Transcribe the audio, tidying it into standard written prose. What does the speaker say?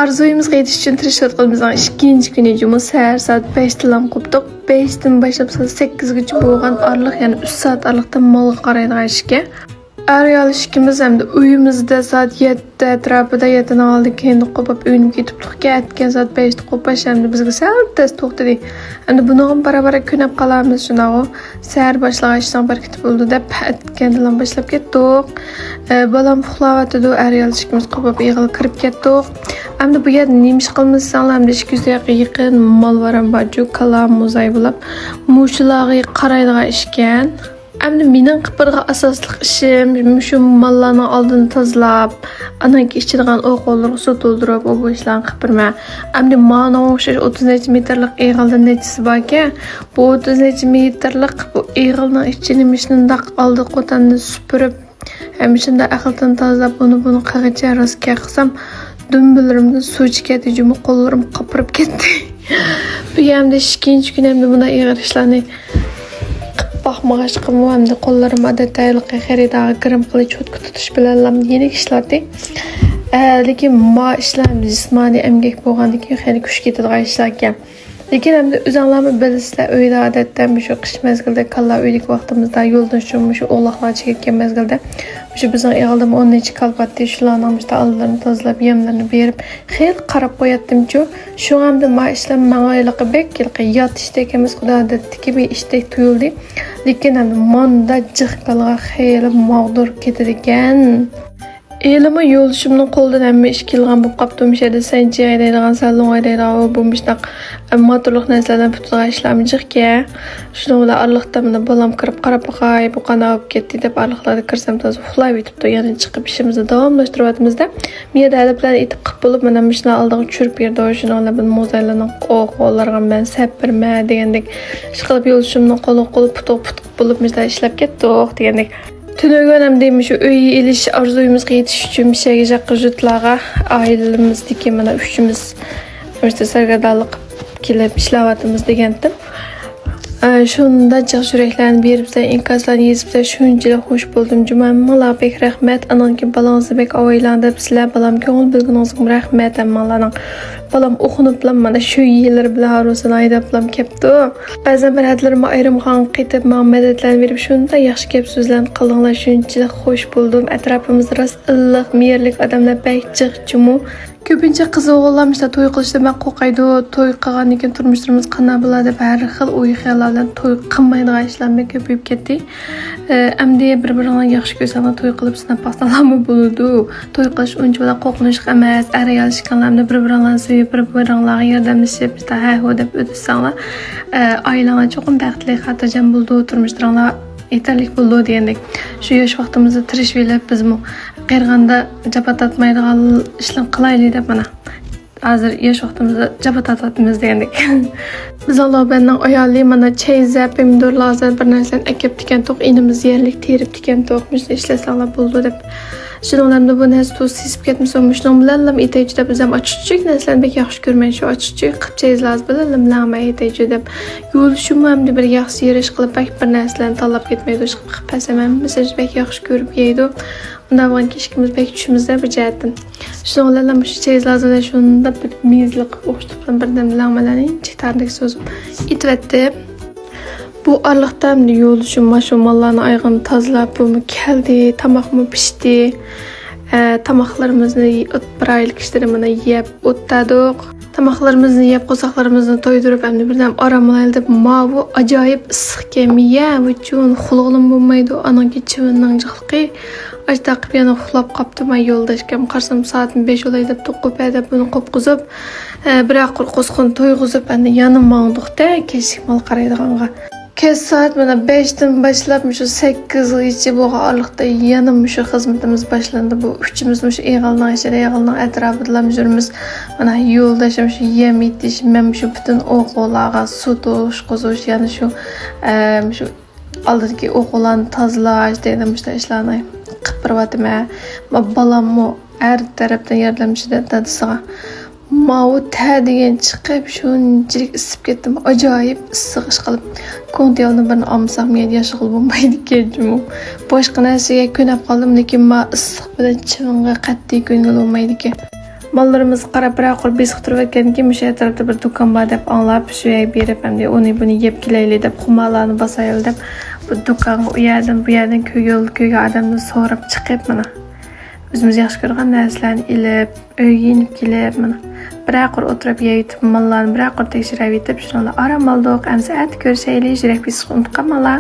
Arzuyumuzga yetish uchun tirishayotganimizning ikkinchi kuni juma soat 5dan qopdik. 5dan boshlab soat 8gacha bo'lgan orliq, ya'ni 3 soat orliqda molga qaraydigan ishga. Aryal ishimiz hamda uyimizda soat 7 atrofida yetini oldik, keyin qopib uyni ketibdik. Ketgan soat 5da qopash hamda bizga sal tez to'xtadi. Endi buni ham barabar kunab qolamiz shunaqa. Sahar boshlag'ishdan bir ketib bo'ldi deb aytgandan boshlab ketdik. Balam uxlayotdi, aryal ishimiz qopib yig'il kirib ketdik. Endi bu yerda nima ish qilmasanglar, hamda 200 ga yaqin mol varam baju, kalam, muzay bo'lib, mushularga qaraydigan ishkan. Endi mening qipirga asosli ishim shu mollarning oldini tozalab, anaki ichadigan o'qollarga suv to'ldirib, bu ishlarni qipirma. Endi mana o'sha 30 metrlik eg'ilda nechisi borki, bu 30 metrlik bu eg'ilning ichini mishnindaq oldi qo'tanni supurib, ham shunda aqldan tozalab buni qag'icha rostga qilsam, dumbilarimdan suv chiqadi, jumi qo'llarim qopirib ketdi. Bu hamda ikkinchi kun hamda buni eg'ir ishlarni baxmag'ash qilib hamda qo'llarim odatdagi xaridaga kirim qilib cho'tka tutish bilan yenik ishlardi. Lekin ma ishlar jismoniy emgak bo'lgandan keyin xeyli kuch ketadigan ishlar ekan. Lekin hamda o'zinglarni bilasizlar, uyda odatda shu qish mezgilida kalla uylik vaqtimizda yo'ldan shu o'g'loqlar chekkan mezgilda shu bizning eg'ilda 10 necha kalpatdi shularning ishda allarni tozalab, yemlarni berib, xeyli qarab qo'yatdim-ku. Shu hamda ma ishlar mang'ayliqi bekilqi yotishdek emas, xudo odatdagi bir ishdek tuyuldi. Lekin hamda monda jiqqalga xeyli mag'dur ketadi ekan. Elimi yo'lishimning qo'ldan hamma ish kelgan bo'lib qopdim. Sheda sanchi aylaydigan, salon aylaydigan bu mishdoq motorliq narsalardan butun ishlarni jiqqa. Shuni bilan arliqda mana bolam kirib qarab boqay, bu qana olib ketdi deb arliqlarga kirsam to'g'ri uxlab yotibdi. Yana chiqib ishimizni davomlashtiryapmizda. Men adab bilan etib qilib bo'lib, mana mishni oldiga tushirib berdi. Shuni olib mo'zaylarning qo'llarga men sapirma degandek ish qilib yo'lishimning qo'li putuq bo'lib mishda ishlab ketdi degandek. Tunugan demiş uy ilish arzuyimizga yetish uchun bir şeyga jaqijutlarga oilamizdagi mana uchimiz işte sargadalik kelib ishlayapmiz degandim. Shunda jiq yuraklarni berib, inkaslarni yezib, shunchalik xush bo'ldim. Jumalar bek rahmat. Ananki balangizni bek oilanda sizlar balam ko'ngil bilganingizga rahmat. Ammalarning balam o'qinib bilan mana shu yillar bilan harusini aydab bilan kepti. Ba'zan bir hadlarimi ayrimgan qaytib ma'madatlarni berib, shunda yaxshi gap so'zlarni qildinglar. Shunchalik xush bo'ldim. Atrofimizda rost illiq, mehrlik odamlar bek jiq jumu. Ko'pincha qiz o'g'illar işte to'y qilishda men qo'rqaydi, to'y qilgandan keyin turmushlarimiz qanday bo'ladi deb har xil o'y xayollardan to'y qilmaydigan ishlarga ko'payib ketdi. Endi bir-birini yaxshi ko'rsanglar to'y qilib sinab baqsanlarmi bo'ladi. To'y qilish uncha qo'rqinish emas, arayalishganlarni bir-birini sevib, bir-biringlarga yordamlashib, işte ha-ho deb o'tishsanglar, oilanglar cho'qim baxtli, xotirjam bo'ldi, turmushlaringlar yetarli bo'ldi degandek. Shu yosh vaqtimizda tirishib bizmi qirg'anda jabat atmaydigan ishlar qilaylik deb mana hozir yosh vaqtimizda jabat atamiz degandek. Biz Alloh bilan ayolli mana chayza, pomidor lazar bir narsani akib tikan to'q inimiz yerlik terib tikan to'q mishni ishlasanlar bo'ldi deb. Shuningdek bu narsa to'z sezib ketmasa, mushning bilan etaychi deb biz ham ochiqchik narsalarni bek yaxshi ko'rmaydi. Shu ochiqchik qilib lazım bilan lamay etaychi deb. Yo'lishim ham bir yaxshi yerish qilib bak bir narsalarni tanlab ketmaydi. Shu qilib pasam misol bek yaxshi ko'rib yeydi. Undan keyin kishimiz bek tushimizda bir jihatdan. Shuningdek ham shu cheyiz lazım shunda bir mezli qilib o'xshatib birdan lamalarni chitardik so'zim. Itvetdi. Bu arlıqda yo'lishim mashumallarni ayg'ini tozalab, bu keldi, tamoqmi pishdi. Tamoqlarimizni bir oylik ishlarimizni yeb o'tdik. Tamoqlarimizni yeb, qo'saqlarimizni to'ydirib, endi birdan oramlaydi deb, bu ajoyib issiq kemiya uchun xulg'lim bo'lmaydi. Ananki chivinning jiqliqi ajda qilib yana uxlab qopti. Men yo'ldashkam qarsam soat 5 olay deb to'qib deb buni qo'pqizib, biroq qo'sqin to'yg'izib, endi yanım mangdiqda kechki mol qaraydiganga. Kes saat mana 5dan boshlab shu 8gacha bo'lgan orliqda yana shu xizmatimiz boshlandi. Bu uchimiz shu eg'ilning ichida, eg'ilning atrofida yurimiz. Mana yo'ldashim shu yem etish, men shu butun o'g'illarga suv qo'zish, yana shu oldidagi o'g'illarni tozalash dedim ishlarni qilib balamni har tarafdan yordamchida dadasiga. Mau degan chiqib shunchalik isib ketdim. Ajoyib issiq ish qilib. Kondialni birini olmasam men yashag'il bo'lmaydi ekan. Boshqa narsaga ko'nab qoldim, lekin men issiq bilan chivinga qat'iy ko'ngil bo'lmaydi ekan. Mallarımız qarab bir bezqtirib etganki, o'sha atrofda bir do'kon bor deb anglab, shu yerga berib, hamda uni yeb kelaylik deb xumalarni bosaylik deb bu do'konga u yerdan ko'ygan odamni so'rab chiqib mana. O'zimiz yaxshi ko'rgan narsalarni ilib, uyga yenib kelib, mana bir o'tirib yeyib, mallarni bir tekshirib yetib, shunday aram oldik. Endi saat ko'rishaylik, yurak besiqni unutqanmala.